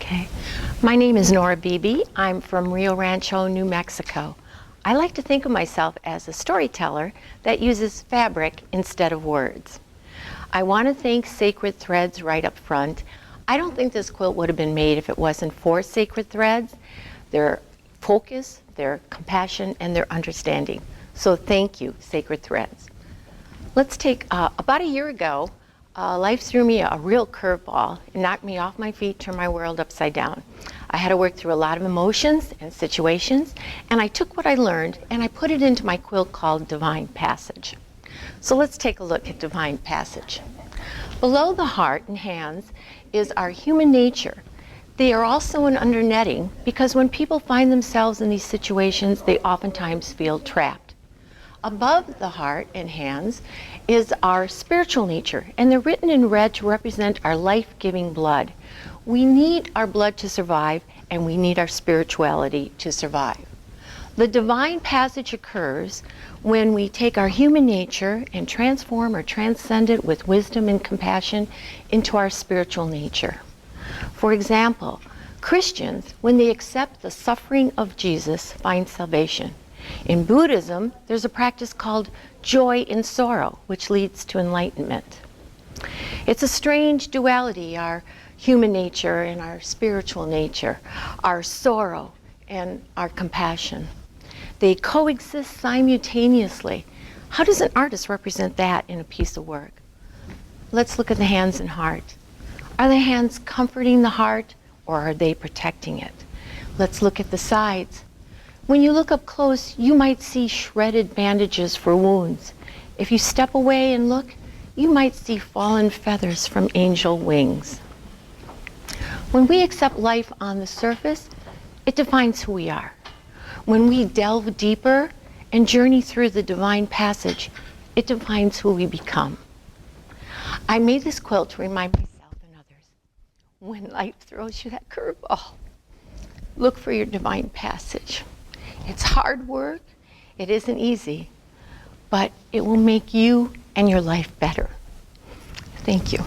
Okay. My name is Nora Bebee. I'm from Rio Rancho, New Mexico. I like to think of myself as a storyteller that uses fabric instead of words. I want to thank Sacred Threads right up front. I don't think this quilt would have been made if it wasn't for Sacred Threads, their focus, their compassion, and their understanding. So thank you, Sacred Threads. Let's take, about a year ago, life threw me a real curveball. It knocked me off my feet, turned my world upside down. I had to work through a lot of emotions and situations, and I took what I learned and I put it into my quilt called Divine Passage. So let's take a look at Divine Passage. Below the heart and hands is our human nature. They are also an undernetting because when people find themselves in these situations, they oftentimes feel trapped. Above the heart and hands is our spiritual nature, and they're written in red to represent our life-giving blood. We need our blood to survive, and we need our spirituality to survive. The divine passage occurs when we take our human nature and transform or transcend it with wisdom and compassion into our spiritual nature. For example, Christians, when they accept the suffering of Jesus, find salvation. In Buddhism, there's a practice called joy in sorrow, which leads to enlightenment. It's a strange duality, our human nature and our spiritual nature, our sorrow and our compassion. They coexist simultaneously. How does an artist represent that in a piece of work? Let's look at the hands and heart. Are the hands comforting the heart, or are they protecting it? Let's look at the sides. When you look up close, you might see shredded bandages for wounds. If you step away and look, you might see fallen feathers from angel wings. When we accept life on the surface, it defines who we are. When we delve deeper and journey through the divine passage, it defines who we become. I made this quilt to remind myself and others, when life throws you that curveball, look for your divine passage. It's hard work, it isn't easy, but it will make you and your life better. Thank you.